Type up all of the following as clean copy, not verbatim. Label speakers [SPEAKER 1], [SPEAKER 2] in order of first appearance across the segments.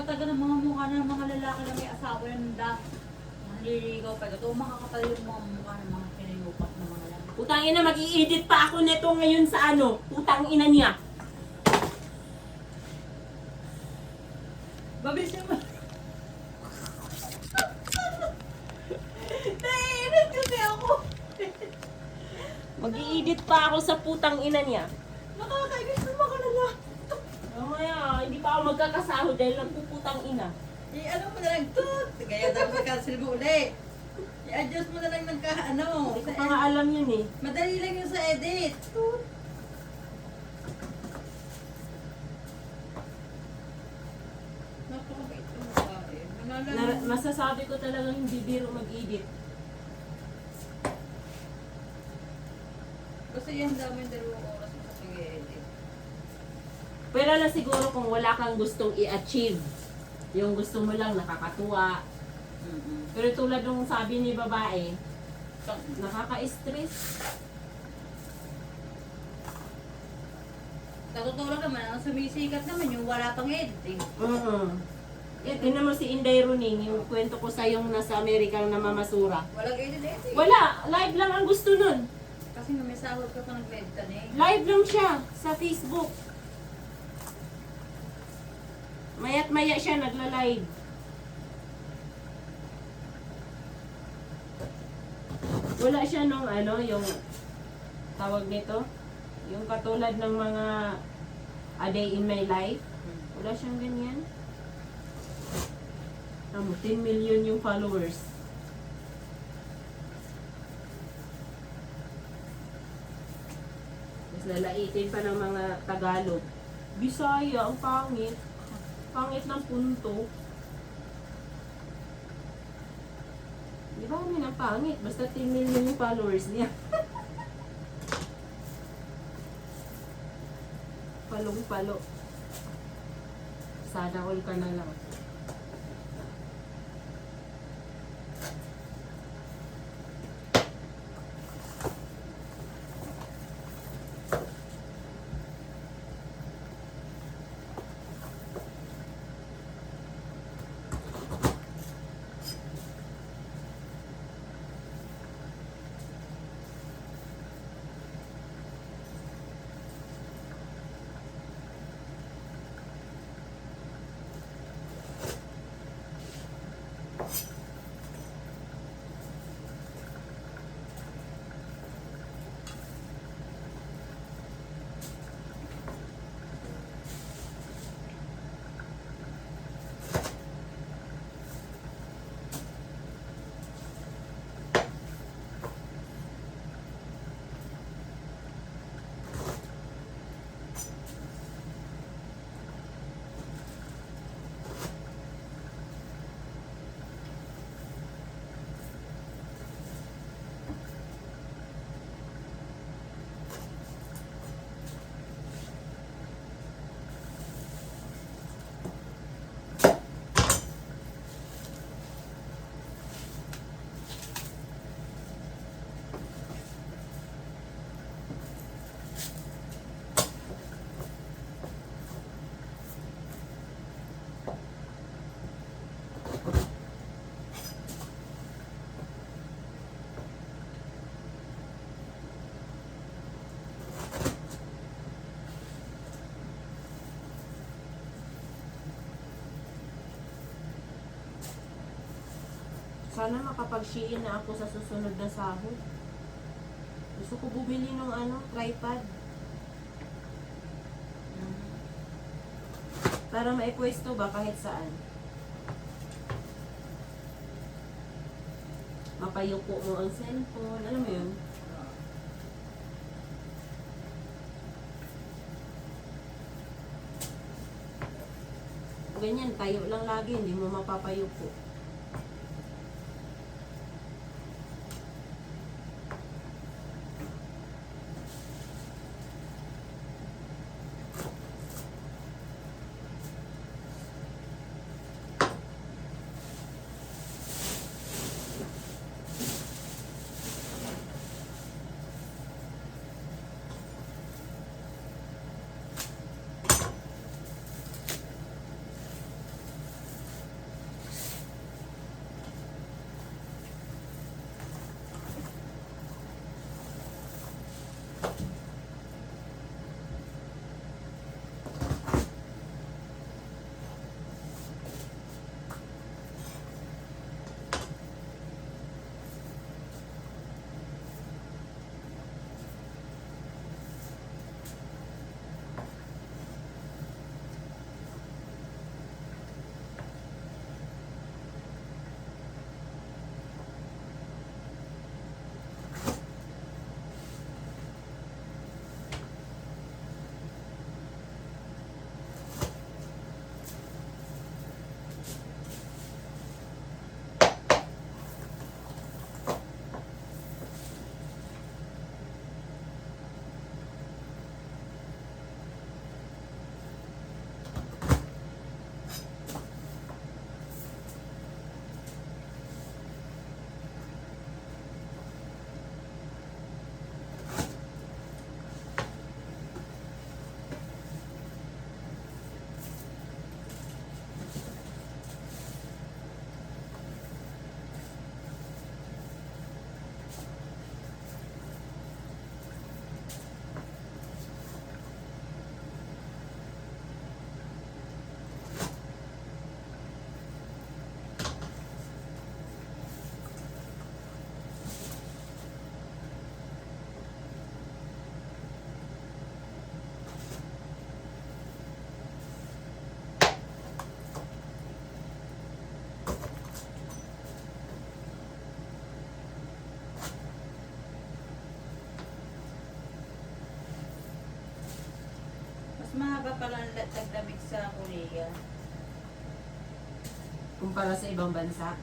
[SPEAKER 1] Nakakataga ng mga mukha ng mga lalaki na may asawa ng da. Naliligaw pa. Ito makakapal yung mga mukha ng mga pinayupak ng mga lalaki.
[SPEAKER 2] Putang ina, mag-i-edit pa ako nito ngayon sa ano. Putang ina niya.
[SPEAKER 1] Babilisin mo. Naiinit kasi ako.
[SPEAKER 2] Mag-i-edit pa ako sa putang ina niya.
[SPEAKER 1] Nakakainis ng mga lalaki.
[SPEAKER 2] Mamaya, hindi pa ako magkakasahod dahil nagpuputang ina.
[SPEAKER 1] I-ano mo na lang tut. Kaya dapat cancel mo uli. I-adjust mo na lang ng
[SPEAKER 2] Hindi ko pa nga alam yun eh.
[SPEAKER 1] Madali lang yung sa edit. Tut. Napakabait ng babae.
[SPEAKER 2] Masasabi ko talagang hindi biro mag-edit.
[SPEAKER 1] Kasi yan dami 2 oras mo sa pag-edit.
[SPEAKER 2] Pero na siguro kung wala kang gustong i-achieve. Yung gusto mo lang nakakatuwa. Pero tulad nung sabi ni babae, nakaka-stress.
[SPEAKER 1] Natutulog naman, ang sumisikat naman yung wala pang editing.
[SPEAKER 2] Eh, tinan mo si Inday Runing, yung kwento ko sa yung nasa Amerikang namamasura.
[SPEAKER 1] Walang edit.
[SPEAKER 2] Wala, live lang ang gusto nun.
[SPEAKER 1] Kasi nga may sahod ka pa nag-edit eh.
[SPEAKER 2] Live lang siya sa Facebook. Mayat maya siya nagla-live. Wala siya nung ano, yung tawag nito, yung katulad ng mga A Day in My Life. Wala siyang ganyan. 10 million yung followers. Mas lalaitin pa ng mga Tagalog. Bisaya, ang pangit. Pangit ng punto. Di ba kami ng pangit? Basta 10 million yung followers niya. Palong-palo. Sana all ka na lang. Sana makapag-Shein na ako sa susunod na sahod. Gusto ko bumili ng tripod. Para maipwesto ba kahit saan. Mapayuko mo ang cellphone. Alam mo yun? Ganyan, tayo lang lagi. Hindi mo mapapayuko.
[SPEAKER 1] mahaba pala ang taglamig sa Korea.
[SPEAKER 2] Kumpara sa ibang bansa.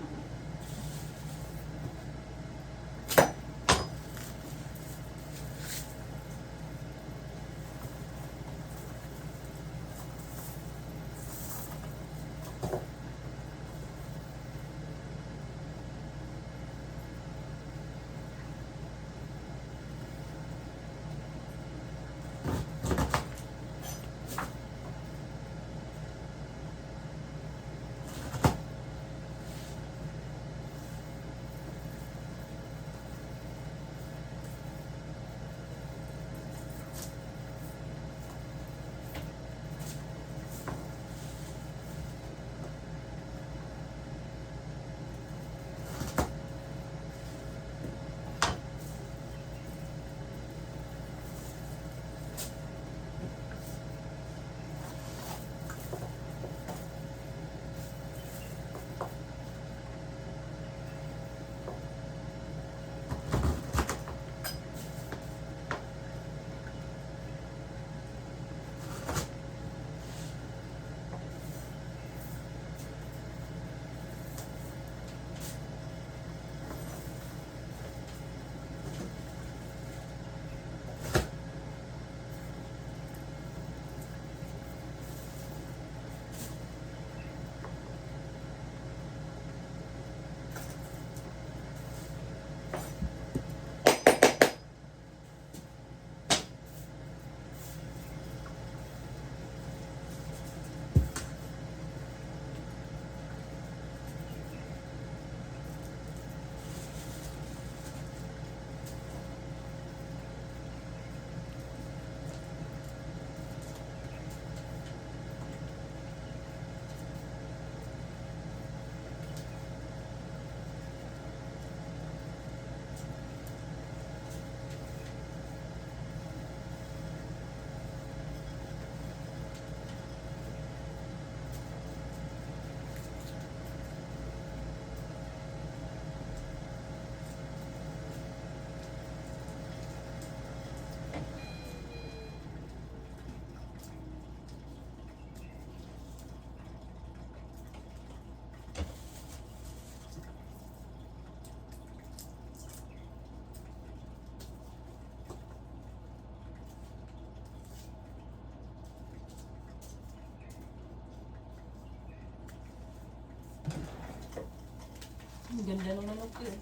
[SPEAKER 2] Ang ganda ng manok yun.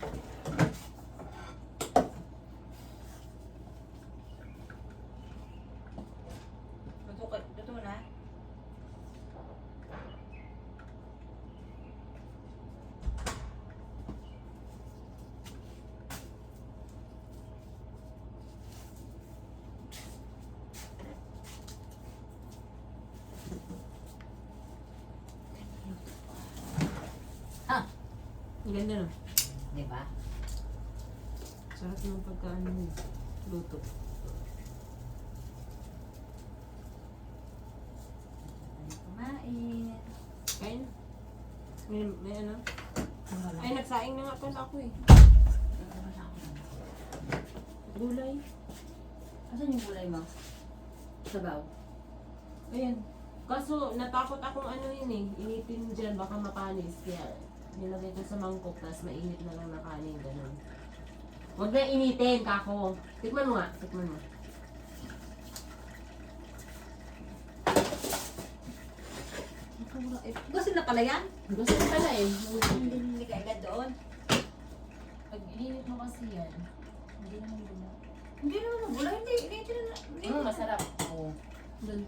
[SPEAKER 1] Luto na.
[SPEAKER 2] Ang ganda no?
[SPEAKER 1] Diba?
[SPEAKER 2] Sarap ng pagkaano mo. Luto.
[SPEAKER 1] Kumain.
[SPEAKER 2] Kain? May ano? Ay, nagsaing na nga pala ako eh. Gulay.
[SPEAKER 1] Asan yung gulay mo? Sabaw.
[SPEAKER 2] Ayan. Kaso, natakot akong ano yun eh. Inipin dyan, baka mapanis. Kaya, nilagay ko sa mangkok, tapos mainit na lang na kanin. Ganun. Huwag na initin, kako. Tikman mo nga. Tikman mo.
[SPEAKER 1] Gusto na pala yan?
[SPEAKER 2] Gusto ko pala eh.
[SPEAKER 1] Hindi ka agad doon.
[SPEAKER 2] Pag ininit mo kasi yan, hindi naman gula.
[SPEAKER 1] Hindi naman ang gulay. Hindi.
[SPEAKER 2] Masarap. Oo. Doon.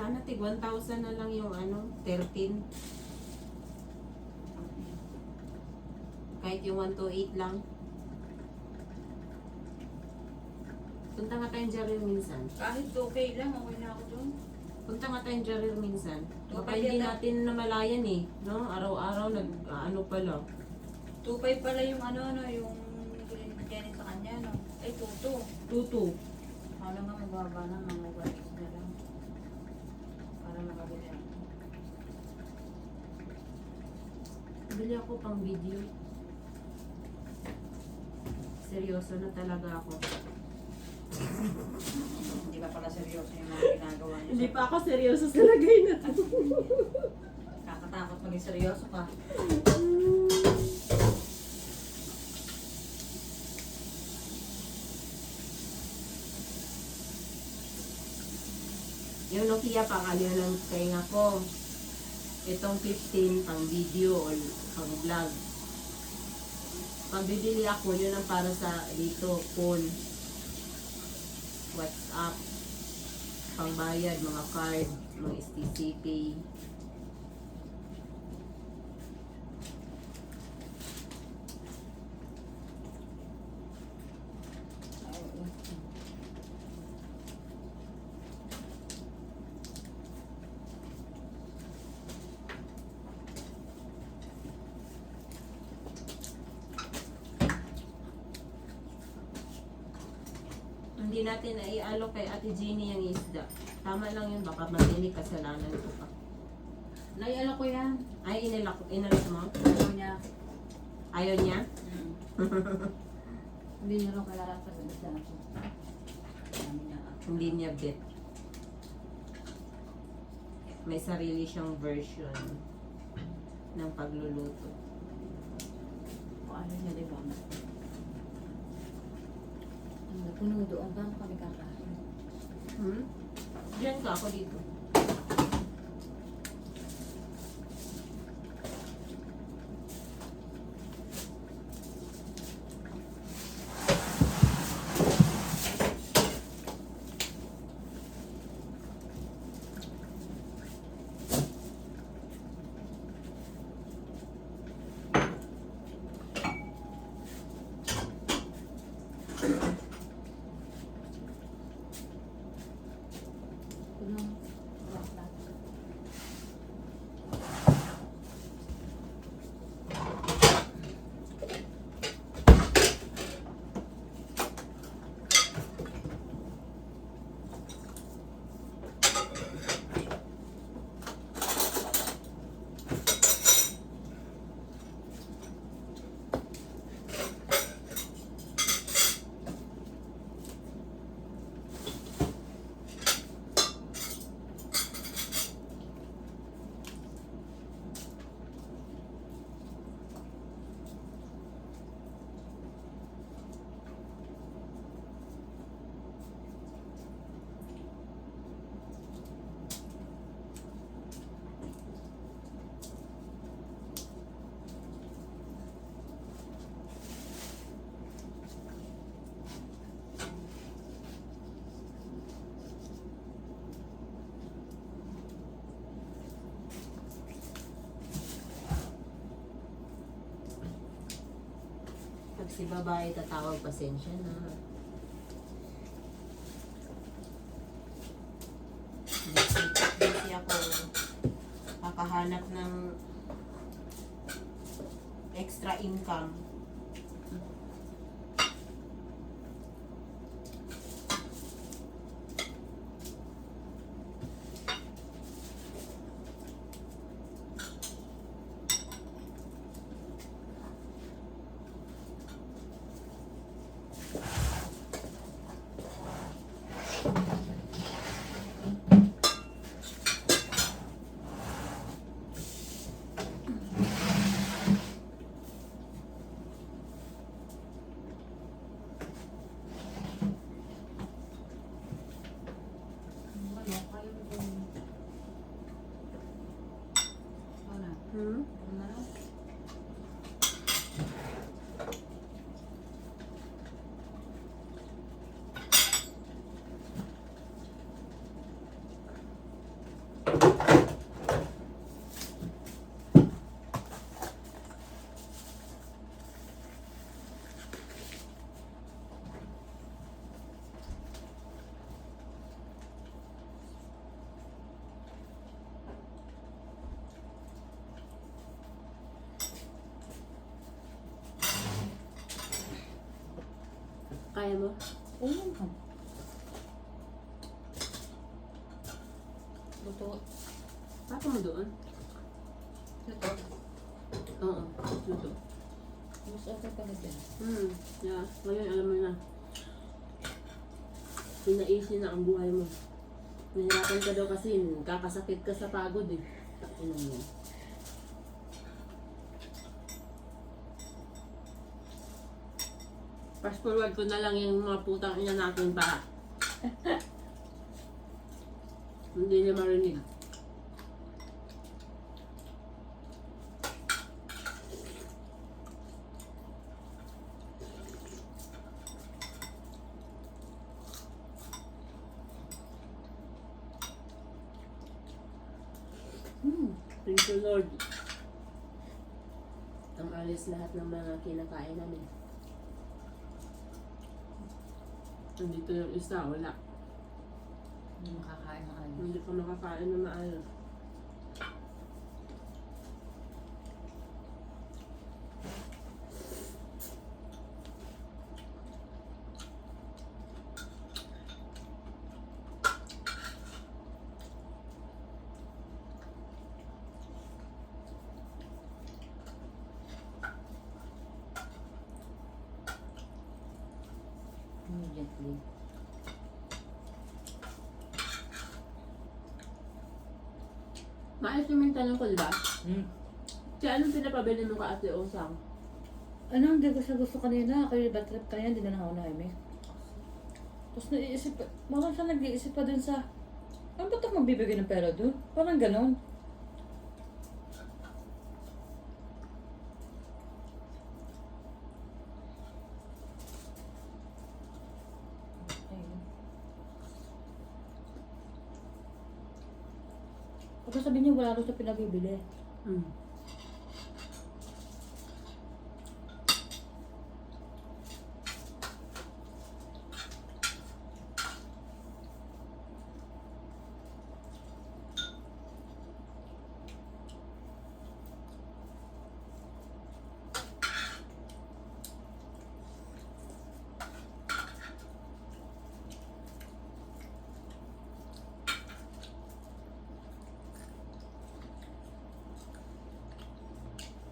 [SPEAKER 2] Sana tig 1,000 na lang yung ano, 13. Kahit yung 128 lang. Punta nga tayong Jarir minsan.
[SPEAKER 1] Kahit okay lang, okay na ako doon.
[SPEAKER 2] Punta nga tayong Jarir minsan. Baka
[SPEAKER 1] Okay,
[SPEAKER 2] hindi
[SPEAKER 1] yata.
[SPEAKER 2] natin namalayan eh. No? Araw-araw ano pala.
[SPEAKER 1] 2.5 pala yung yung Jenny sa kanya, no? Ay, 2.2.
[SPEAKER 2] Tutu.
[SPEAKER 1] Ano nga mababa na, mga 1.8 na lang. Para makabili ako.
[SPEAKER 2] Bili ako pang video. Seryoso na talaga ako.
[SPEAKER 1] Hindi ka pala seryoso yung mga ginagawa niya.
[SPEAKER 2] Hindi pa ako seryoso sa lagay na to.
[SPEAKER 1] Kakatakot maging seryoso ka.
[SPEAKER 2] Yung Nokia pang ano ng tenga ko. Itong 15 pang video o pang vlog. Pag bibili ako, yun ang para sa dito, phone, WhatsApp, pangbayad, mga card, mga STCP. Hindi natin naialok kay Ate Jeannie yung isda. Tama lang yun, baka matinig kasalanan ko pa.
[SPEAKER 1] Naiala ko yan.
[SPEAKER 2] Ay, inalok mo?
[SPEAKER 1] Ayaw niya.
[SPEAKER 2] Ayaw niya?
[SPEAKER 1] Hindi niya rin kailangan pa sa basta ako. Ayaw niya.
[SPEAKER 2] Hindi niya bet. May sarili siyang version ng pagluluto.
[SPEAKER 1] O ano niya, di ba? Puno doon ba kami kakain?
[SPEAKER 2] Diyan ka ako dito. Pag si babae tatawag, pasensya na. Busy ako. Kakahanap ng extra income. Kaya mo?
[SPEAKER 1] Oo naman. Luto.
[SPEAKER 2] Papa mo doon?
[SPEAKER 1] Luto.
[SPEAKER 2] Oo, luto.
[SPEAKER 1] Mas okay pala dyan.
[SPEAKER 2] Yeah. Ngayon, alam mo na. Pinaisi na ang buhay mo. Nahirapan ka daw kasi kakasakit ka sa pagod eh. Ano mo? Fast forward ko na lang yung mga putang ina natin pa. Hindi niya marinig. Thank you, Lord. Ang alis lahat ng mga kinakain namin. Nandito yung isa, wala.
[SPEAKER 1] Hindi makakain ng ayos.
[SPEAKER 2] Hindi ka makakain na maayos.
[SPEAKER 1] Immediately.
[SPEAKER 2] Maayos naman yung tanong ko, diba? Kaya anong pinapabili mo ka Ate Osang?
[SPEAKER 1] Ano, hindi ko siya gusto kanina. Kaya bad trip kaya, hindi na ako na Tapos naiisip, parang siya nag-iisip pa dun sa, ano ba't ako magbibigay ng pera dun? Parang ganon. Pagka sabi niya, wala daw siya pinagbibili.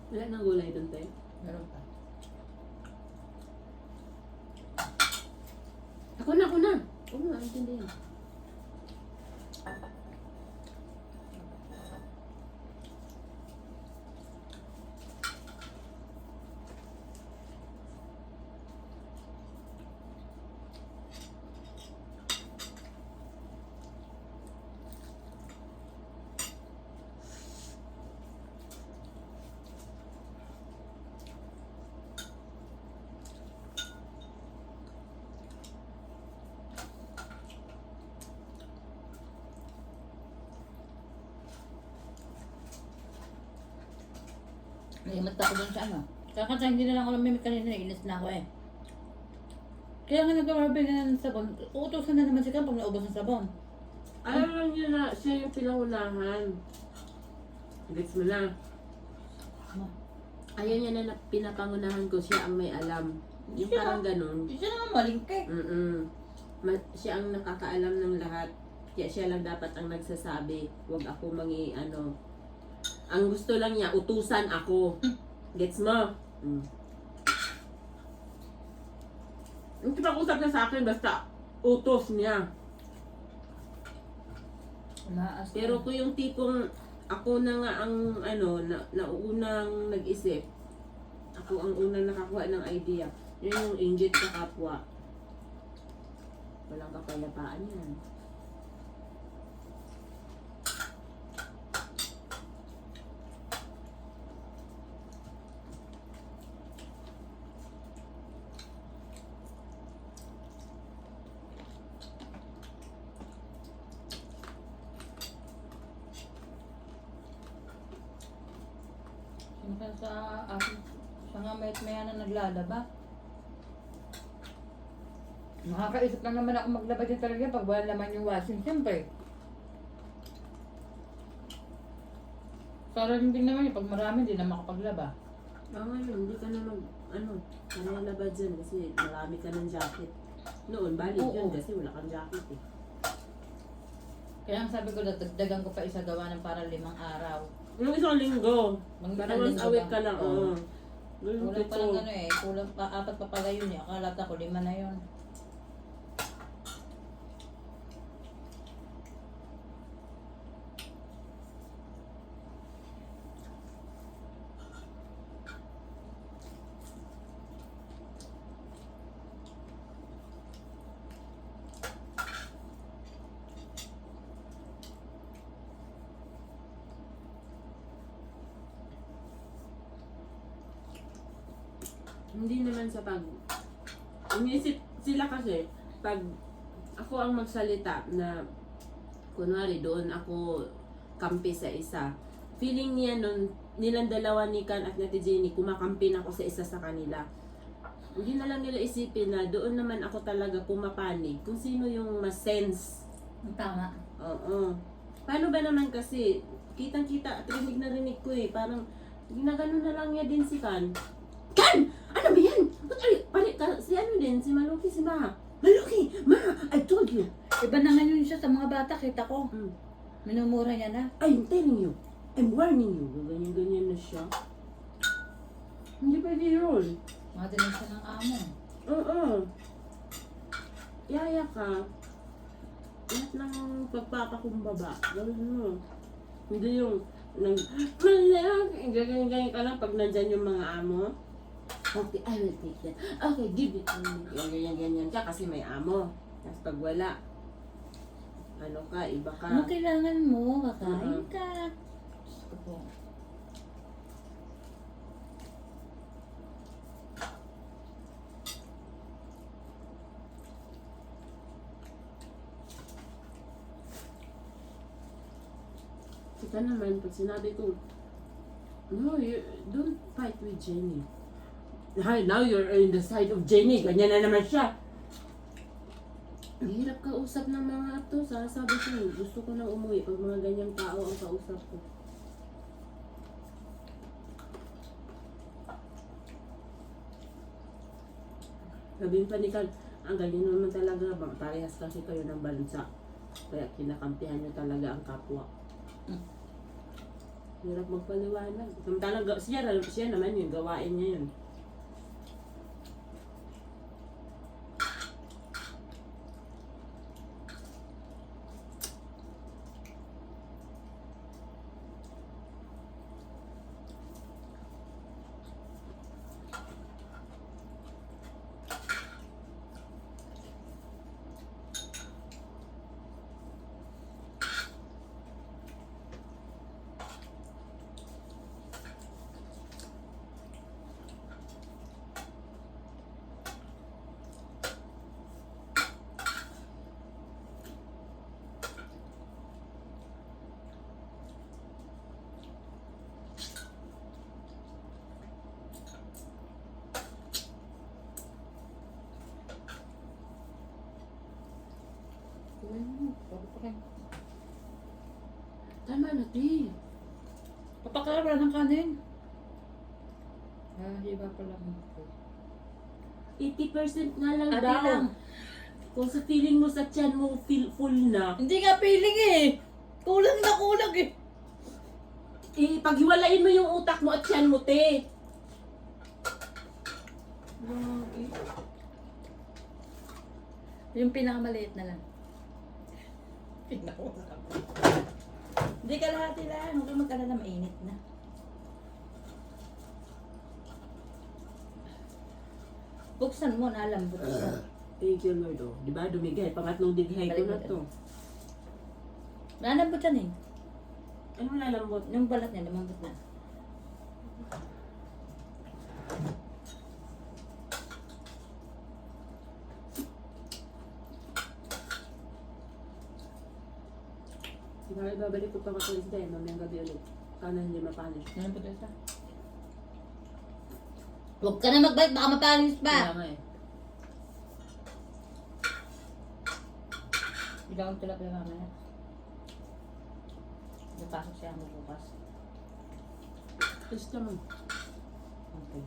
[SPEAKER 2] Wala nang gulay doon, tayo.
[SPEAKER 1] Meron pa.
[SPEAKER 2] Ako na, ako na. Oo nga, intindihan.
[SPEAKER 1] Naimat ako dun sa ano. Kakanta hindi na lang ako namimik kanina, nainis na ako eh. Kaya nga nag-order na ng sabon. Uutusan na naman siya pag naubos ng sabon.
[SPEAKER 2] Alam lang niya na siya yung pinangunahan. Gets mo na. Ayaw niya na pinapangunahan ko, siya ang may alam. Yung
[SPEAKER 1] Siya?
[SPEAKER 2] parang ganun.
[SPEAKER 1] Siya naman malingke.
[SPEAKER 2] Siya ang nakakaalam ng lahat. Kaya siya lang dapat ang nagsasabi. Huwag ako ano. Ang gusto lang niya, utusan ako. Gets mo? Yung kipag-usap niya sa akin, basta utos niya.
[SPEAKER 1] Umaas.
[SPEAKER 2] Pero kung yung tipong ako na nga ang naunang nag-isip, ako ang unang nakakuha ng idea, yun yung inggit sa kapwa. Walang kapayapaan yan.
[SPEAKER 1] Sino sa akin, siya nga maya na naglalaba. Nakakaisip lang naman ako maglaba din talaga pag wala naman yung washing, siyempre. Para din naman yun, pag marami, hindi na makapaglaba.
[SPEAKER 2] Ngayon, hindi ka na nanlalabad dyan kasi marami ka ng jacket. Noon, valid
[SPEAKER 1] Oo.
[SPEAKER 2] yun kasi wala kang jacket eh.
[SPEAKER 1] Kaya ang sabi ko, dagdagan ko pa isa gawa ng para 5 araw.
[SPEAKER 2] Yung isang linggo,
[SPEAKER 1] Mga
[SPEAKER 2] para
[SPEAKER 1] isang
[SPEAKER 2] once
[SPEAKER 1] linggo
[SPEAKER 2] a week
[SPEAKER 1] ba?
[SPEAKER 2] ka lang.
[SPEAKER 1] Oo.
[SPEAKER 2] Ganun
[SPEAKER 1] Kulang pa
[SPEAKER 2] ko.
[SPEAKER 1] lang ano eh. Kulang pa, 4 pa pala yun eh. Akala ko 5 na yun.
[SPEAKER 2] Hindi naman sa Inisip sila kasi, pag ako ang magsalita na, kunwari doon ako kampi sa isa, feeling niya nun, nilang dalawa ni Kan at Nati Jenny, kumakampi na ako sa isa sa kanila. Hindi na lang nila isipin na doon naman ako talaga pumapanig kung sino yung mas sense.
[SPEAKER 1] Tama.
[SPEAKER 2] Oo. Paano ba naman kasi, kitang-kita at rinig ko eh, parang ginagano na lang niya din si Kan. Kan! Ano ba yan? Si ano din, si Maluki, si Ma. Maluki! Ma! I told you!
[SPEAKER 1] Iba na ngayon siya sa mga bata. Kita ko.
[SPEAKER 2] Mm.
[SPEAKER 1] Minumura niya na.
[SPEAKER 2] I'm telling you. I'm warning you. Ganyan-ganyan na siya. Hindi pwede yun.
[SPEAKER 1] Mga dinig siya ng amo.
[SPEAKER 2] Oo. Yaya ka. Lahat ng pagpapakumbaba. Gawin mo. Hindi yung ganyan-ganyan ka lang pag nandyan yung mga amo. Okay, I will take that. Okay, give it to me. Ganyan-ganyan ka kasi may amo. Tapos pag wala, ano ka, iba ka.
[SPEAKER 1] Ano kailangan mo? Kakain
[SPEAKER 2] Mhm.
[SPEAKER 1] ka. Diyos ko po.
[SPEAKER 2] Kita naman, pag sinabi ko, no, you don't fight with Jenny. Hi, now you're in the side of Jenny. Ganyan na naman siya. Ang hirap kausap ng mga to. Sabi ko, gusto ko nang umuwi pag mga ganyang tao ang kausap ko. Sabihin pa ni Carl, ang ganyan naman talaga. Parehas kasi kayo ng bansa. Kaya kinakampihan nyo talaga ang kapwa. Hirap magpaliwanag. Samantalang siya naman yun, gawain niya yun. Tama na, Ti.
[SPEAKER 1] Papakala ng kanin. Iba pala mo.
[SPEAKER 2] 80% nga lang
[SPEAKER 1] Ate
[SPEAKER 2] daw.
[SPEAKER 1] lang.
[SPEAKER 2] Kung sa feeling mo sa tiyan mo feel full na,
[SPEAKER 1] Hindi nga feeling eh. Kulang na kulang eh.
[SPEAKER 2] paghiwalayin mo yung utak mo at tiyan mo, Te.
[SPEAKER 1] Yung pinakamaliit na lang. Pinakamaliit. Hindi ka lahat lang. Huwag kang mag-alala, mainit na. Buksan mo, nalambot siya.
[SPEAKER 2] Thank you, Lord. Oh. Diba, dumigay. Pangatlong dighay ko na to.
[SPEAKER 1] Nalambot yan eh.
[SPEAKER 2] Ano lalambot?
[SPEAKER 1] Yung balat niya, lumambot na.
[SPEAKER 2] Diba, babalik ko pa kasi isda eh. Mamayang gabi ulit. Sana hindi mapanish.
[SPEAKER 1] Nalambot na siya. Huwag ka na magbalik, baka mapanis
[SPEAKER 2] Kaya
[SPEAKER 1] pa.
[SPEAKER 2] nga eh.
[SPEAKER 1] Biglang ang tilapia mamaya. Napasok siya mo bukas.
[SPEAKER 2] Tapos naman.
[SPEAKER 1] Okay.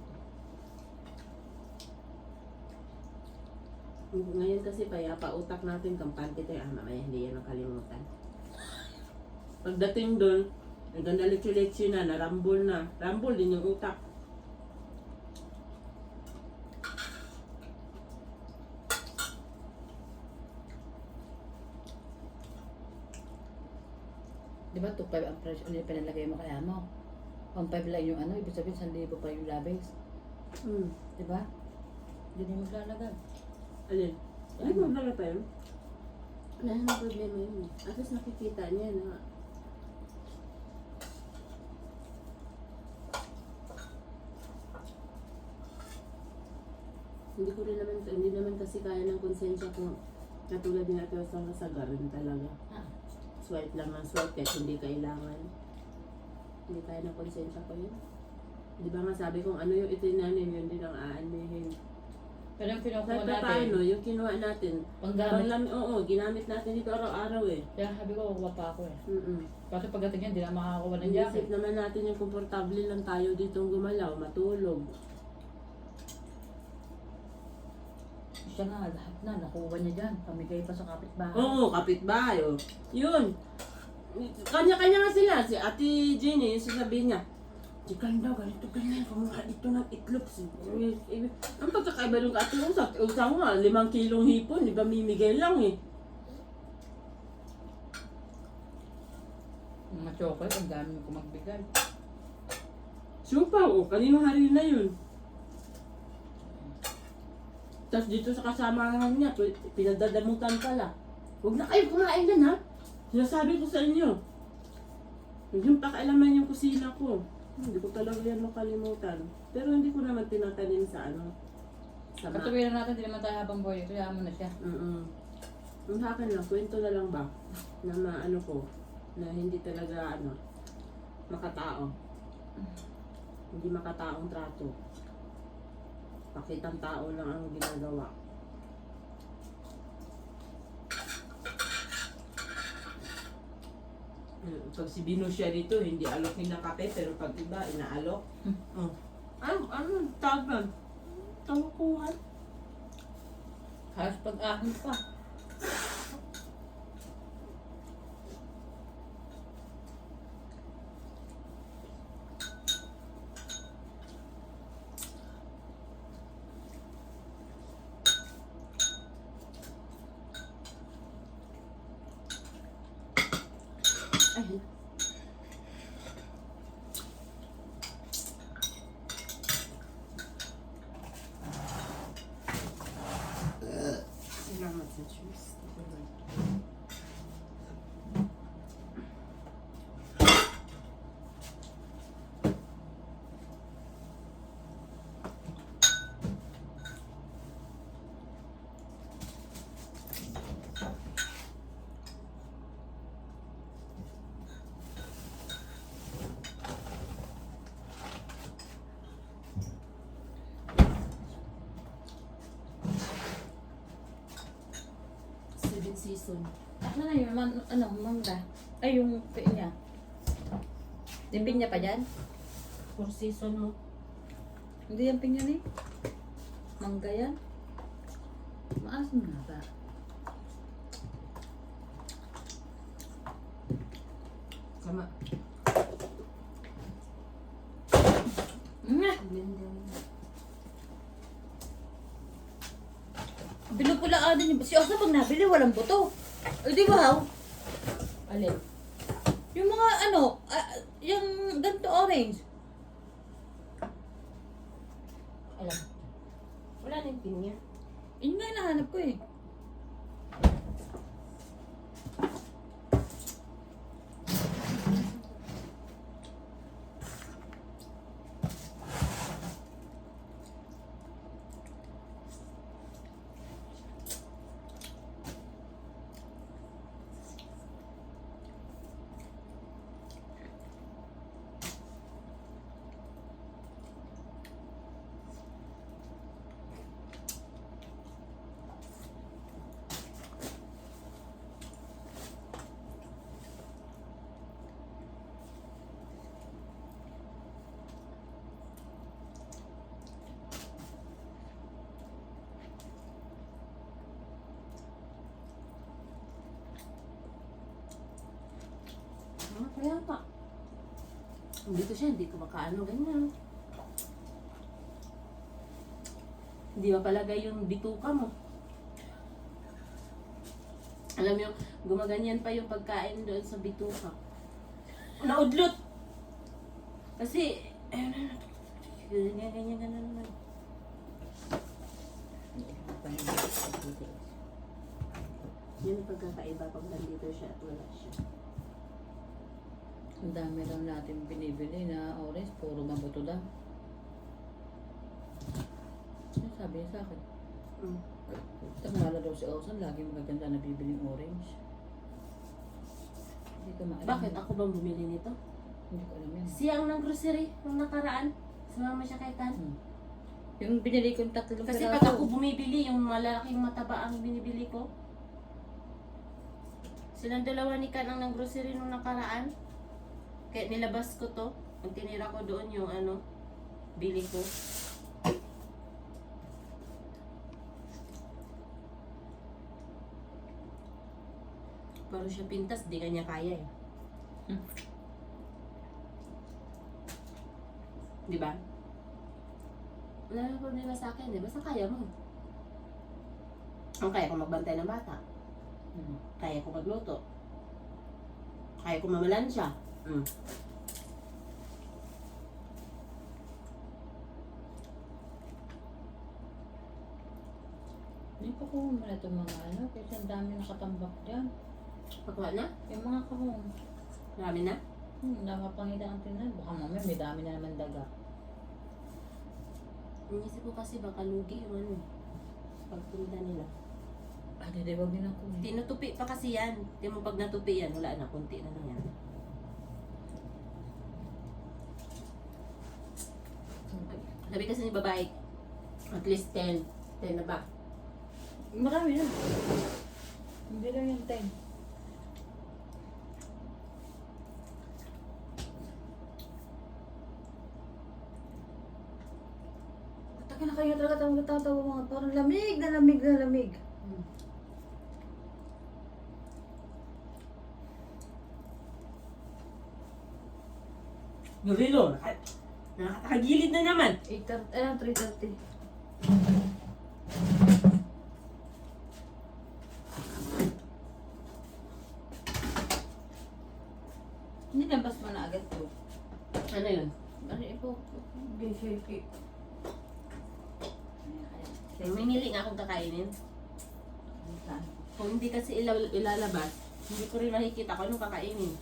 [SPEAKER 2] Ngayon kasi payapa utak natin, kampante tayo. Mamaya hindi yan nakalimutan. Pagdating doon, hanggang nalitsi-litsi na, narambol na. Rambol din yung utak.
[SPEAKER 1] Di ba 2.5 ang presyo ano yung pinalagay mo kaya mo? 1.5 lang yung ano, ibig sabihin 1,000 pa yung labis. Di ba? Hindi na maglalagay.
[SPEAKER 2] Alin? Ay, magdala pa yun? Wala namang problema yun. At least nakikita niya na hindi naman kasi kaya ng konsensya kung katulad ni Ate Osang kasagaran talaga.
[SPEAKER 1] Ah.
[SPEAKER 2] Swipe lang ng swipe kahit hindi kailangan. Hindi kaya ng konsensya ko yun. Di ba nga sabi kong ano yung itinanim, yun din ang aanuhin.
[SPEAKER 1] Pero yung kinukuha
[SPEAKER 2] Kahit pa
[SPEAKER 1] natin,
[SPEAKER 2] paano, yung kinuha natin,
[SPEAKER 1] panggamit.
[SPEAKER 2] oo, ginamit natin dito araw-araw eh.
[SPEAKER 1] Kaya sabi ko, kukuha pa ako eh.
[SPEAKER 2] Mm-mm.
[SPEAKER 1] Kasi pagdating yan, di na makakakuha ng jacket.
[SPEAKER 2] Inisip naman natin yung komportable lang tayo ditong gumalaw, matulog.
[SPEAKER 1] Siya nga, lahat na, nakuha niya dyan. Pamigay pa sa kapitbahay.
[SPEAKER 2] Oo, kapitbahay oh. Yun. Kanya-kanya nga sila. Si Ate Jenny, yung sasabihin niya, Chikan daw, ganito ganyan, kumuha ito ng itlog. Ang pagkakaiba ng Ate Usa, Usa nga, 5 kilong hipon, di ba mimigay lang eh.
[SPEAKER 1] Mga chocolate, ang dami ko magbigay.
[SPEAKER 2] Supa oh, kaninong hari na yun. Tapos dito sa kasamahan niya, pinagdadamutan pala. Huwag na kayo kumain yan ha. Sinasabi ko sa inyo. Yung pakialaman yung kusina ko. Hindi ko talaga yan makalimutan. Pero hindi ko naman tinatanim sa ano. Sa
[SPEAKER 1] Katuwiran natin, di naman tayo habang boy. Kaya mo na siya.
[SPEAKER 2] Yung sa akin lang, kwento na lang ba? Na maano ko, na hindi talaga ano, makatao. Hindi makataong trato. Pakitang tao lang ang ginagawa. Pag si Bino siya dito, hindi alokin ng kape, pero pag iba, inaalok. Ano, tawag? Tawakuhan?
[SPEAKER 1] Halos pag-ahon pa.
[SPEAKER 2] Ay. Salamat sa juice. Season.
[SPEAKER 1] Ano na yun? Mangga. Ay, yung pinya. Yung pinya pa dyan?
[SPEAKER 2] 4 season mo.
[SPEAKER 1] Hindi yung pinya ni. Mangga yan. Maasim nga ba?
[SPEAKER 2] Sama.
[SPEAKER 1] Nga! Binupulaan din yung... Si Osa pag nabili, walang buto. Ay, di ba?
[SPEAKER 2] Alin?
[SPEAKER 1] Yung mga ano, yung ganito orange.
[SPEAKER 2] Alam. Wala na yung pinya.
[SPEAKER 1] Yun nga yung nahanap ko eh.
[SPEAKER 2] Kaya pa. Dito siya, hindi ko makaano, ganyan. Hindi mapalagay yung bituka mo. Alam mo yung gumaganyan pa yung pagkain doon sa bituka. Naudlot! Kasi, ganyan naman. Yun ang pagkakaiba pag nandito siya at wala siya.
[SPEAKER 1] Ang dami lang natin binibili na orange, puro mabuto daw. Ano sabi niya sa akin? Tama na daw si Osan, lagi magaganda na bibiling orange. Hindi ko maalam.
[SPEAKER 2] Bakit? Ako bang bumili nito?
[SPEAKER 1] Hindi ko alam yan.
[SPEAKER 2] Siya ang nag-grocery nung nakaraan. Sumama siya kay Tan.
[SPEAKER 1] Yung binili ko yung 3
[SPEAKER 2] Kasi
[SPEAKER 1] piraso.
[SPEAKER 2] pag ako bumibili, yung malaking mataba ang binibili ko. Silang dalawa ni Kan ang nag-grocery nung nakaraan. Kaya nilabas ko to. Ang tinira ko doon yung bili ko. Pero siya pintas, di kanya kaya eh. Di ba? Wala nang problema sa akin eh. Basta kaya mo. Ang kaya ko magbantay ng bata. Kaya ko magluto. Kaya ko mamalansya.
[SPEAKER 1] Hindi pa ko muna itong mga kasi ang dami nakatambak dyan.
[SPEAKER 2] Pagkuha na?
[SPEAKER 1] Yung mga kahong.
[SPEAKER 2] Marami na?
[SPEAKER 1] Dama pangita ang tinan. Baka mamaya may dami na naman daga.
[SPEAKER 2] Inisip ko kasi baka lugi yung pagpunta nila.
[SPEAKER 1] Hindi, wag din ako.
[SPEAKER 2] Tinutupi pa kasi yan. Di mo pag natupi yan, wala na. Kunti na lang yan. Sabi kasi ni babae, at least 10. 10 na ba?
[SPEAKER 1] Marami na. Hindi lang yung 10. Taka na kayo talaga tatawa mga parang lamig na lamig na lamig.
[SPEAKER 2] Gorilo, nakakagilid na naman.
[SPEAKER 1] 3:30. Nilabas mo na agad to.
[SPEAKER 2] Ano yun?
[SPEAKER 1] Ano ito? Gishiki.
[SPEAKER 2] Mamimili nga akong kakainin. Kung hindi kasi ilalabas, hindi ko rin makikita kung anong kakainin.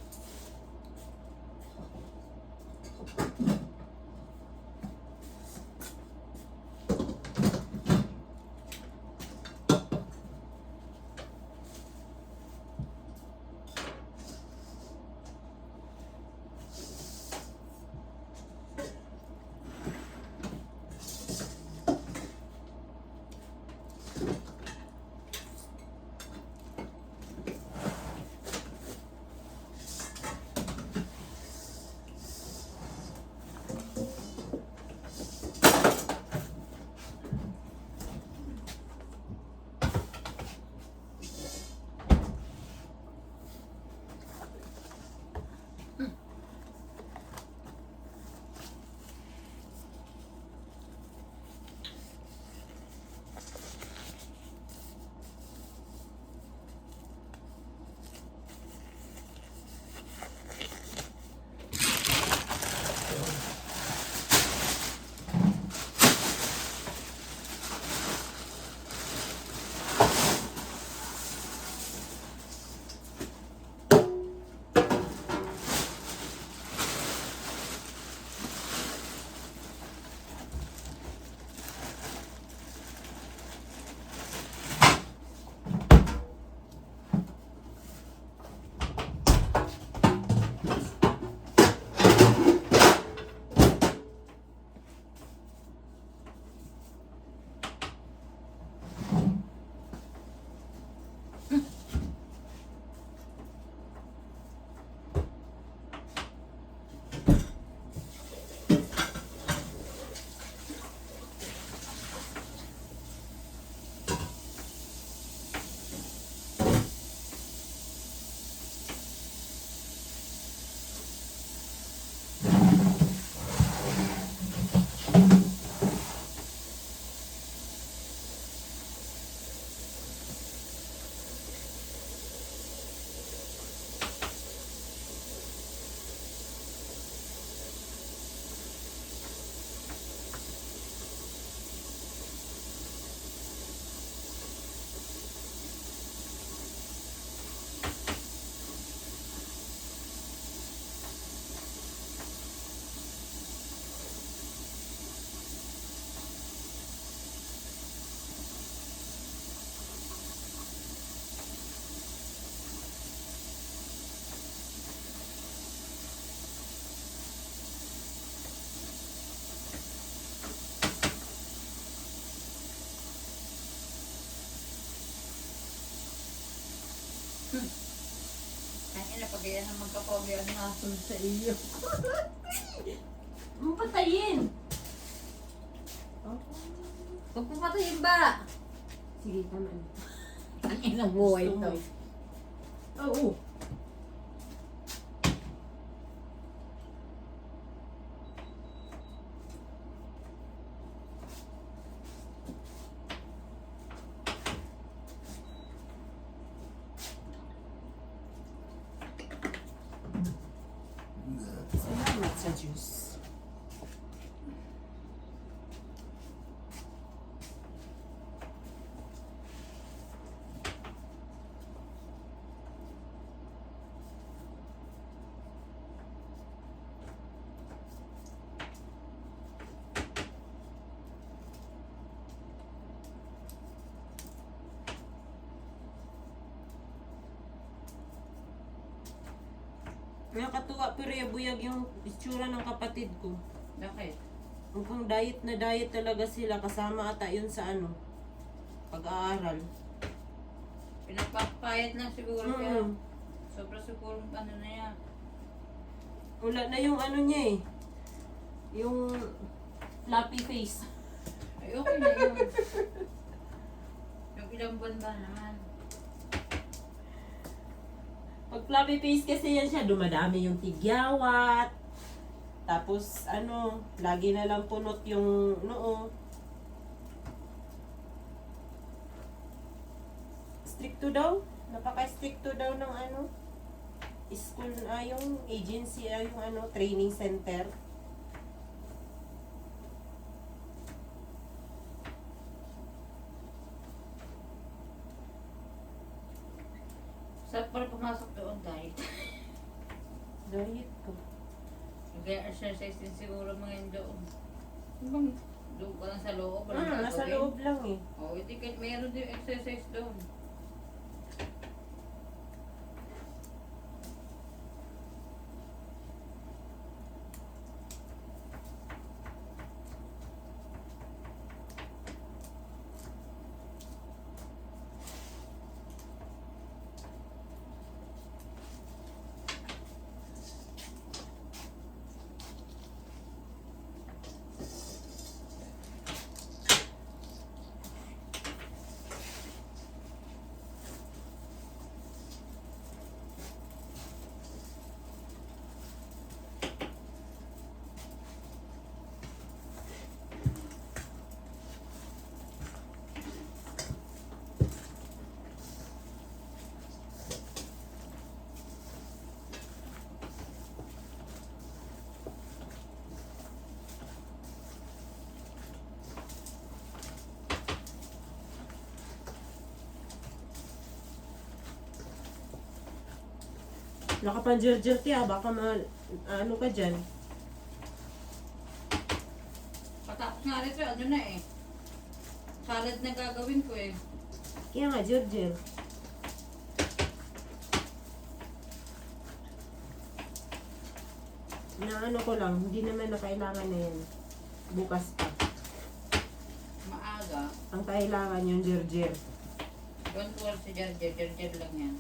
[SPEAKER 1] Kaya na magkapogi ang nasun sa iyo.
[SPEAKER 2] Mapatayin!
[SPEAKER 1] Huwag mo patayin ba?
[SPEAKER 2] Sige, tama na.
[SPEAKER 1] Ang inang buhay
[SPEAKER 2] Gusto
[SPEAKER 1] to.
[SPEAKER 2] mo. Oo. Salamat sa juice. Nakakatuwa pero buyag yung itsura ng kapatid ko.
[SPEAKER 1] Bakit?
[SPEAKER 2] Mukhang diet na diet talaga sila. Kasama ata yun sa ano, pag-aaral.
[SPEAKER 1] Pinagpapayat lang siguro siya.
[SPEAKER 2] Mm.
[SPEAKER 1] Sobra siguro ano na yan.
[SPEAKER 2] Wala na yung ano niya eh. Yung floppy face.
[SPEAKER 1] Ay, okay na yun. Yung ilang buwan ba naman?
[SPEAKER 2] Pag floppy face kasi yan siya, dumadami yung tigyawat. Tapos ano, lagi na lang punot yung noo. Stricto daw. Napaka-stricto daw ng ano. School, yung agency, yung ano, training center.
[SPEAKER 1] Sa para pumasok doon diet.
[SPEAKER 2] Diet ko.
[SPEAKER 1] Nag-exercise din siguro mga yun doon. Ano bang doon ka lang sa loob? Walang
[SPEAKER 2] Nasa
[SPEAKER 1] gagawin?
[SPEAKER 2] loob lang eh.
[SPEAKER 1] Oo, hindi kahit mayroon din exercise doon.
[SPEAKER 2] Nakapanjerjer tiya, baka ano ka dyan.
[SPEAKER 1] Patapos nga rin ano na eh. Salad na gagawin ko eh.
[SPEAKER 2] Kaya nga, jerjer. Na ano ko lang, hindi naman na kailangan na yan. Bukas pa.
[SPEAKER 1] Maaga.
[SPEAKER 2] Ang kailangan yung jerjer.
[SPEAKER 1] Don't worry si Jarjer. Jarjer lang yan.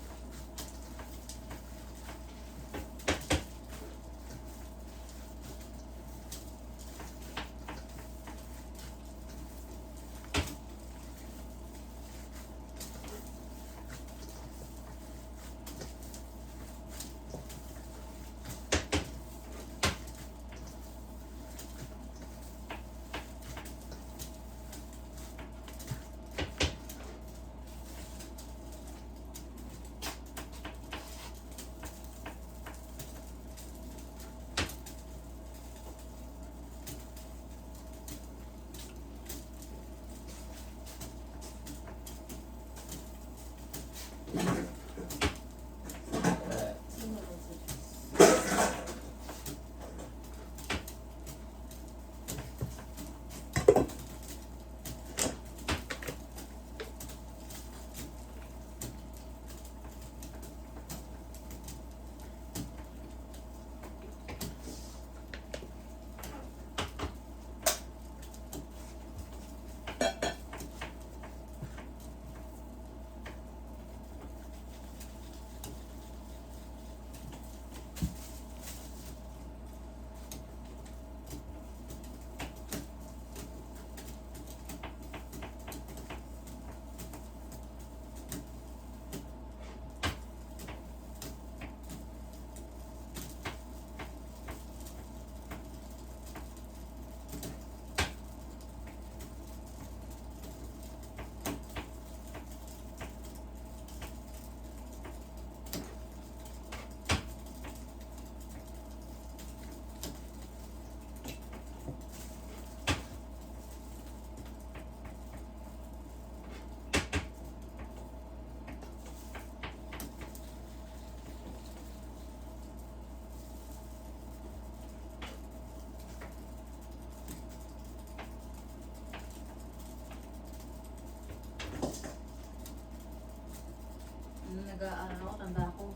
[SPEAKER 1] nag-ano, tanda ko.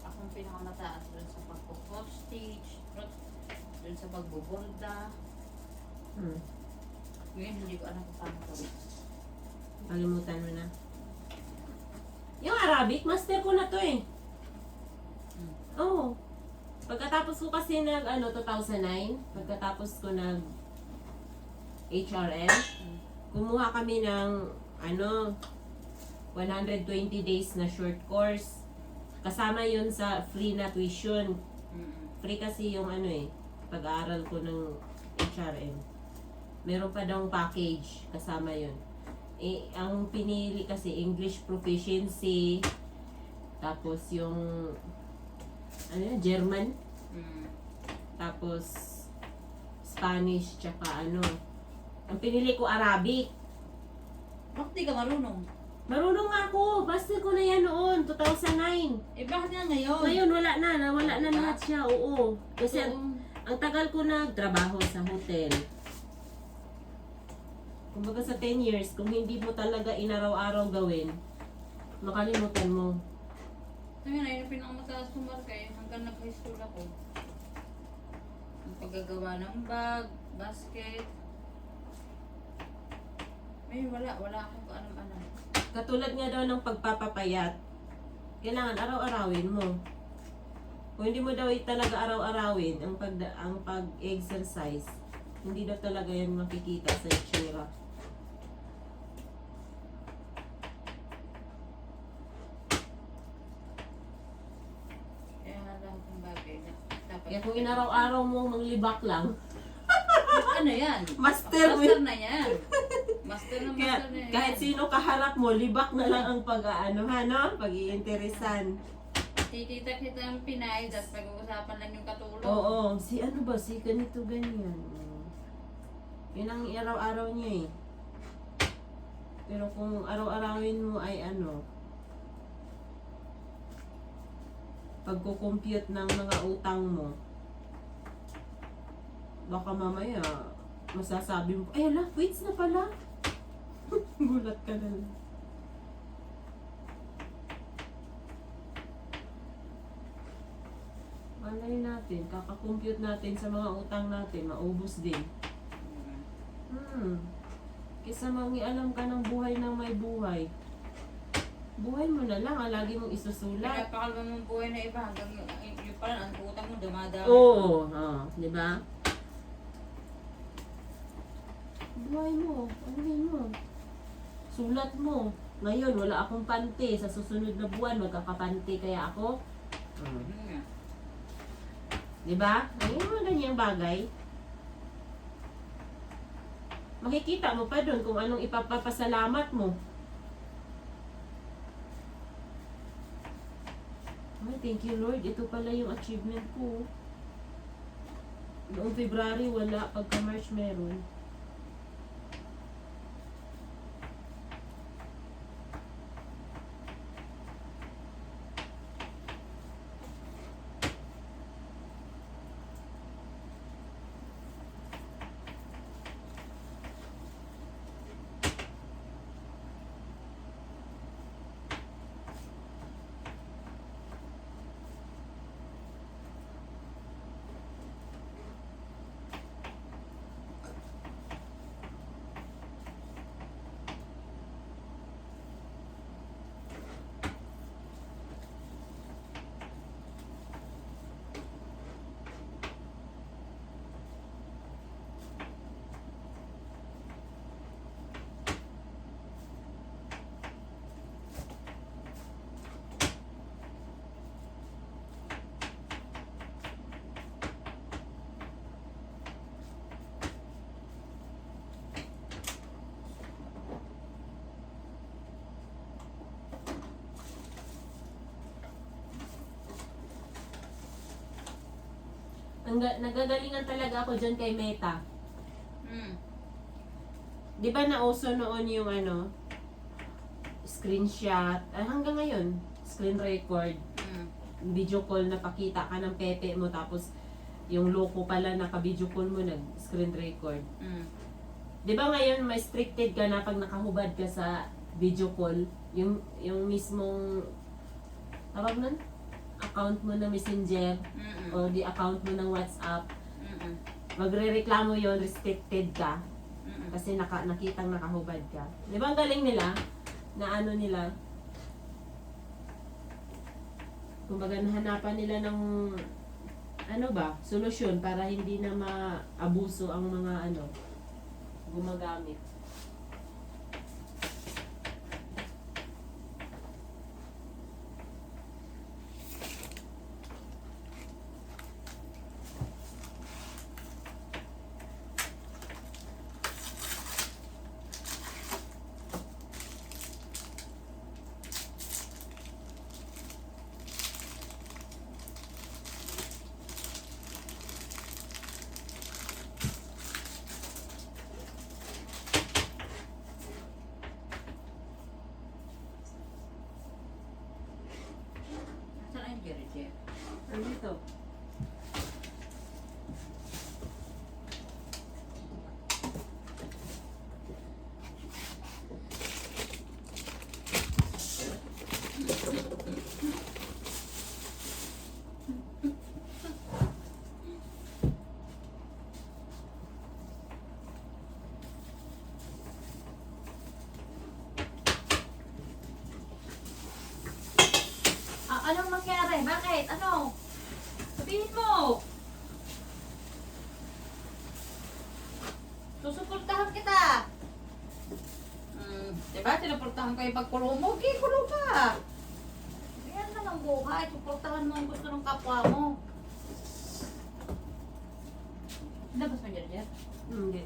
[SPEAKER 1] Akong pinakamataas doon sa pagpo-cross stitch, doon sa pagbuborda. Ngayon, hindi ko alam kung paano gawin.
[SPEAKER 2] Kalimutan mo na. Yung Arabic, master ko na to eh. Oo. Pagkatapos ko kasi 2009, pagkatapos ko HRM, kumuha kami ng 120 days na short course. Kasama yun sa free na tuition. Free kasi yung pag-aaral ko ng HRM. Meron pa daw package, kasama yun. Ang pinili kasi English proficiency, tapos yung German, tapos Spanish, tsaka ang pinili ko Arabic.
[SPEAKER 1] Bakit di ka marunong?
[SPEAKER 2] Marunong nga ako, master ko na yan noon, 2009.
[SPEAKER 1] Bakit nga ngayon?
[SPEAKER 2] Ngayon wala na, nawala na lahat siya, oo. Kasi ang tagal ko nagtrabaho sa hotel. Kumbaga sa 10 years, kung hindi mo talaga inaraw-araw gawin, makalimutan mo.
[SPEAKER 1] Sabi na, yun ang pinakamataas ko marka hanggang nag-high school ako. Ang paggagawa ng bag, basket. Wala akong kaanam-anam.
[SPEAKER 2] Katulad nga daw ng pagpapapayat, kailangan araw-arawin mo. Kung hindi mo daw talaga araw-arawin ang pag-exercise, hindi daw talaga yan makikita sa itsura.
[SPEAKER 1] Kaya lahat ng bagay na dapat.
[SPEAKER 2] Kaya kung inaraw-araw mo manglibak lang,
[SPEAKER 1] Ano yan?
[SPEAKER 2] Master
[SPEAKER 1] na yan. Master na
[SPEAKER 2] kaya
[SPEAKER 1] master na yan.
[SPEAKER 2] kahit sino kaharap mo, libak na lang ang pag-iinteresan.
[SPEAKER 1] Titita-kita ang Pinay, tapos pag-uusapan lang yung katulong.
[SPEAKER 2] Oo, si ganito, ganyan. Yun ang araw-araw niya eh. Pero kung araw-arawin mo ay pagko-compute ng mga utang mo, baka mamaya masasabi mo, ay ala, wait na pala. Gulat ka na lang. Malay natin, kakakompute natin sa mga utang natin, maubos din. Kesa mangialam ka ng buhay ng may buhay. Buhay mo na lang, lagi mong isusulat.
[SPEAKER 1] Pinapakalma mong buhay na iba hanggang yung pala, ang utang mo dumadami.
[SPEAKER 2] Oo, di ba? Buhay mo, mo. Sulat mo. Ngayon, wala akong pante. Sa susunod na buwan, magkakapante kaya ako. Di ba? Ay, mga ganyang bagay. Makikita mo pa doon kung anong ipapapasalamat mo. Ay, thank you Lord. Ito pala yung achievement ko. Noong February, wala. Pagka March, meron. Nagagalingan talaga ako dyan kay Meta. Di ba nauso noon yung screenshot, hanggang ngayon, screen record, video call na pakita ka ng pepe mo, tapos yung logo pala naka-video call mo, nag-screen record. Di ba ngayon, may restricted ka na pag nakahubad ka sa video call, yung mismong tawag nun? Account mo na Messenger
[SPEAKER 1] Mm-mm.
[SPEAKER 2] o di account mo ng WhatsApp,
[SPEAKER 1] Mm-mm.
[SPEAKER 2] magre-reklamo yon, restricted ka
[SPEAKER 1] Mm-mm.
[SPEAKER 2] kasi nakitang nakahubad ka. Di ba ang galing nila na ano nila, kumbaga nahanapan nila ng ano ba, solusyon para hindi na maabuso ang mga ano gumagamit.
[SPEAKER 1] Saan ang Jerry Jeff?
[SPEAKER 2] Andito.
[SPEAKER 1] Anong mangyari? Bakit? Ano? Sabihin mo! Susuportahan kita! Diba? Sinuportahan ko yung pagkulong mo. Okay, kulong ka! Yan lang ang buhay. Suportahan mo ang gusto ng kapwa mo. Labas mo dyan, Jeff?
[SPEAKER 2] Hindi.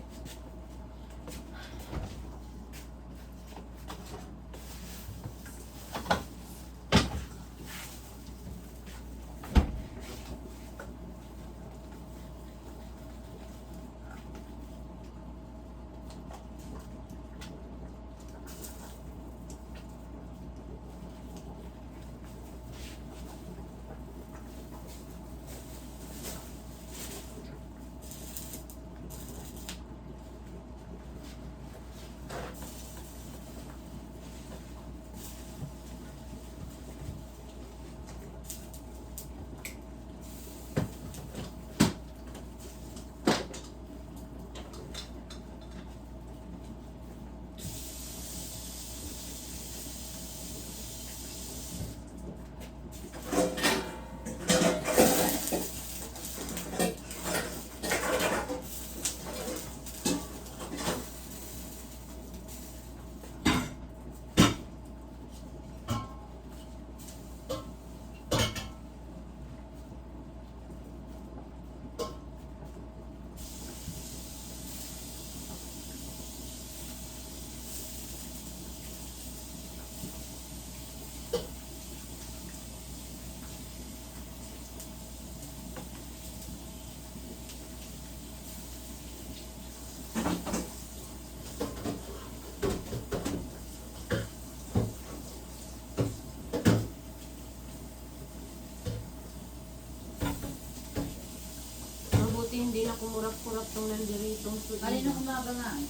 [SPEAKER 2] Mabuti hindi na kumurap-kurap tong nandiritong
[SPEAKER 1] Kanina umaga nga eh.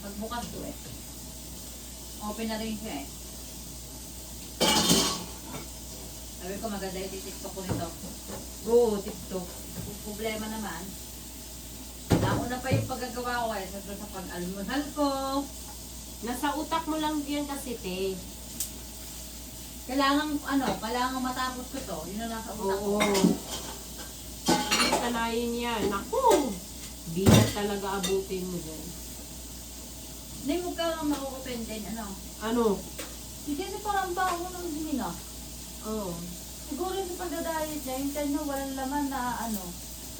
[SPEAKER 1] Pagbukas ko eh. Open na rin siya eh. Sabi ko maganda yung TikTok ko nito.
[SPEAKER 2] Oo, TikTok.
[SPEAKER 1] Yung problema naman, nauna pa yung paggagawa ko eh. Sa pag-almusal ko.
[SPEAKER 2] Nasa utak mo lang yan kasi, te.
[SPEAKER 1] Kailangan matapos ko to. Yun ang nasa utak ko.
[SPEAKER 2] Oo. Hindi kalayin yan. Naku! Bigat talaga abutin mo dyan.
[SPEAKER 1] Hindi mo ka lang makukupen din.
[SPEAKER 2] Ano?
[SPEAKER 1] Hindi kasi parang bago ng hininga.
[SPEAKER 2] Oo.
[SPEAKER 1] Siguro yung sa pagdadayet niya, yung time na walang laman na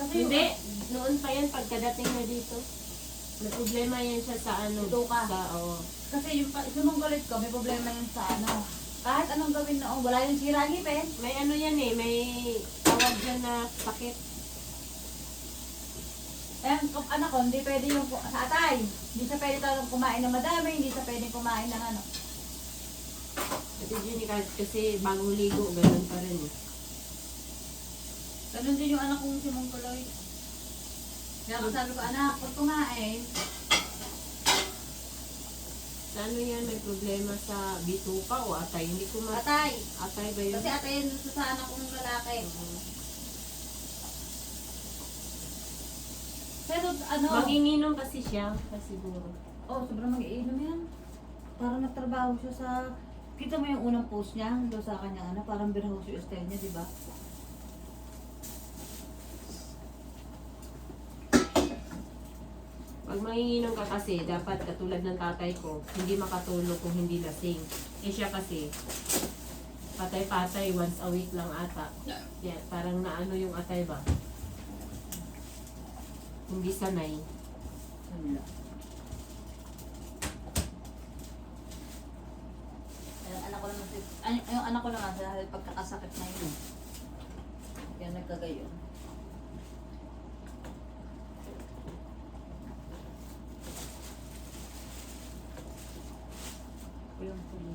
[SPEAKER 1] Kasi
[SPEAKER 2] Hindi. Noon pa yan, pagkadating na dito. May problema yan siya sa ano.
[SPEAKER 1] Ito ka.
[SPEAKER 2] Oo.
[SPEAKER 1] Kasi yung sumunggulit ko, may problema yun sa kahit anong gawin noon, wala yung sira ngipin.
[SPEAKER 2] May ano yan eh, may tawag dyan na sakit.
[SPEAKER 1] Kaya ang anak ko, hindi pwede yung sa atay. Hindi siya pwede talagang kumain ng madami, hindi siya pwede kumain ng
[SPEAKER 2] Ate Jenny, kasi bagong ligo, ganun pa rin eh.
[SPEAKER 1] Ganun din yung anak kong si Mongkoloy. Kaya ako sabi ko, anak, pag kumain,
[SPEAKER 2] Sa ano yan, may problema sa bituka o atay. Hindi ko ma...
[SPEAKER 3] Atay.
[SPEAKER 2] Atay ba yun?
[SPEAKER 3] Kasi atay yun gusto sa anak kong lalaki.
[SPEAKER 1] Pero ano,
[SPEAKER 2] Manginginom kasi siya, kasi siguro.
[SPEAKER 1] oh, sobrang mag-iinom yan. Parang nagtrabaho siya sa, kita mo yung unang post niya, doon sa kanyang ano, parang birhouse yung style niya, di ba?
[SPEAKER 2] Pag manginginom ka kasi, dapat katulad ng tatay ko, hindi makatulog kung hindi lasing. Eh siya kasi, patay-patay, once a week lang ata. Yan, parang naano yung atay ba? Hindi sanay.
[SPEAKER 1] Wala.
[SPEAKER 3] Yung anak ko naman, yung anak ko naman dahil pagkakasakit na yun.
[SPEAKER 1] Kaya nagkagayon.
[SPEAKER 3] Yung puli.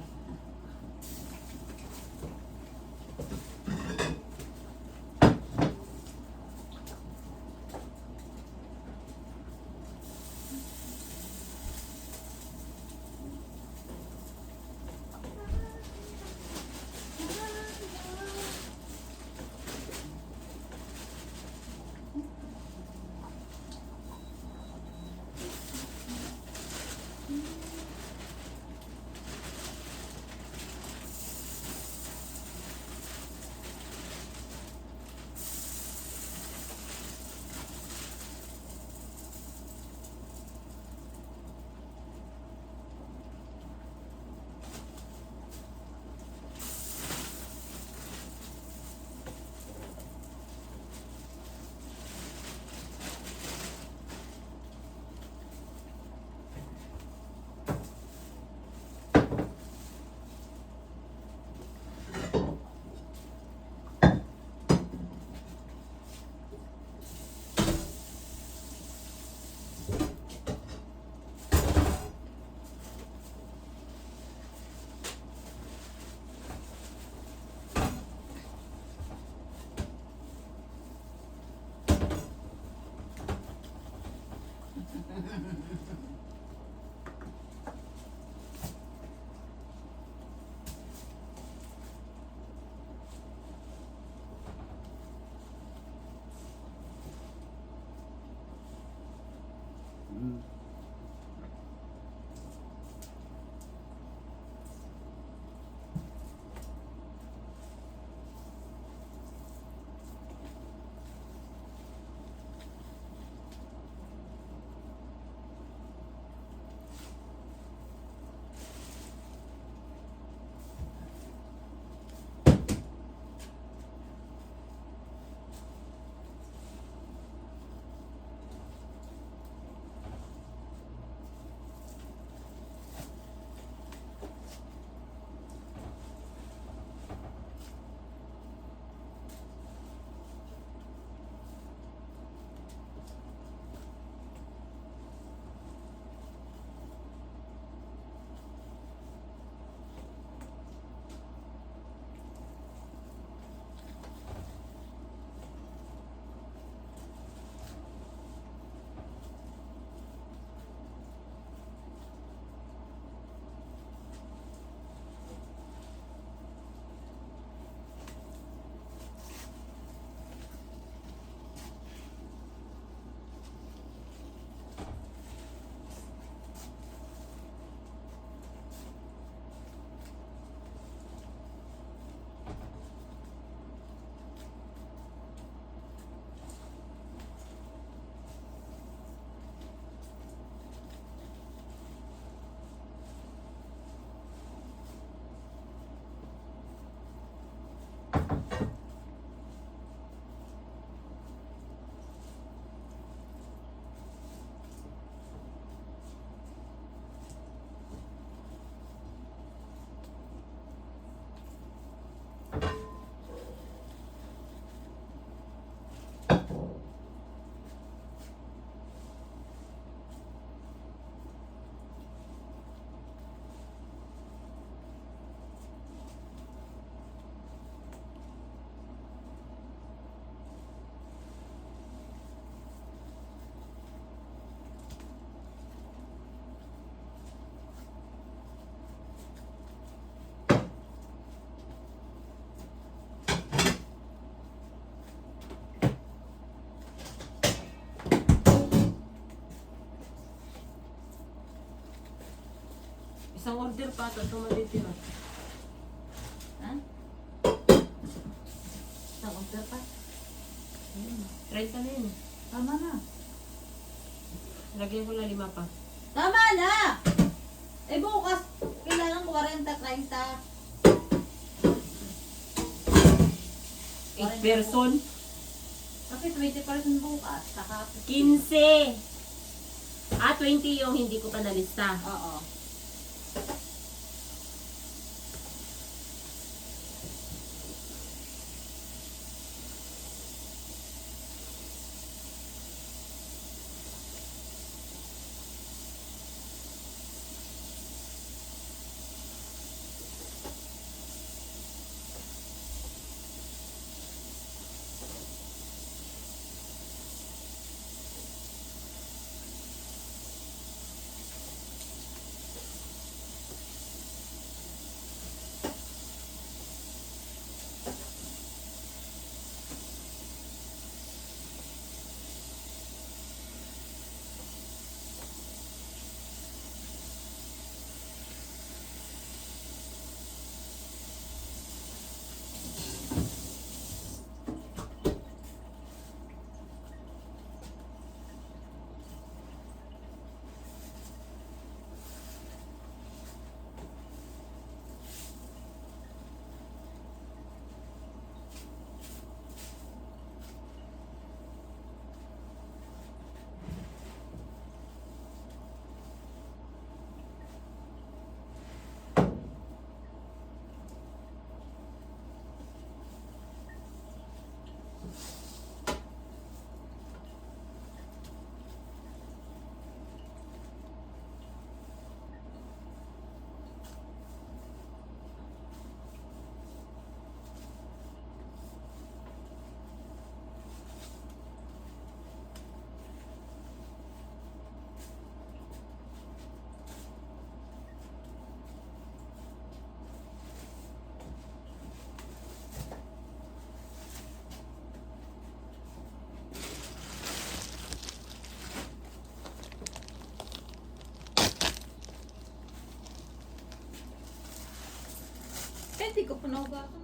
[SPEAKER 2] Isang order pa ito, tumatitira.
[SPEAKER 3] Ha? Isang order pa?
[SPEAKER 2] 30 na yun.
[SPEAKER 3] Tama na.
[SPEAKER 2] Lagyan ko na 5 pa.
[SPEAKER 3] Tama na! Eh bukas, kailangan 40, 30.
[SPEAKER 2] 8 person.
[SPEAKER 3] Kasi 20% bukas. Saka
[SPEAKER 2] 15. 20 yung hindi ko pa nalista.
[SPEAKER 3] Oo. Eh, di ko pa naugasan.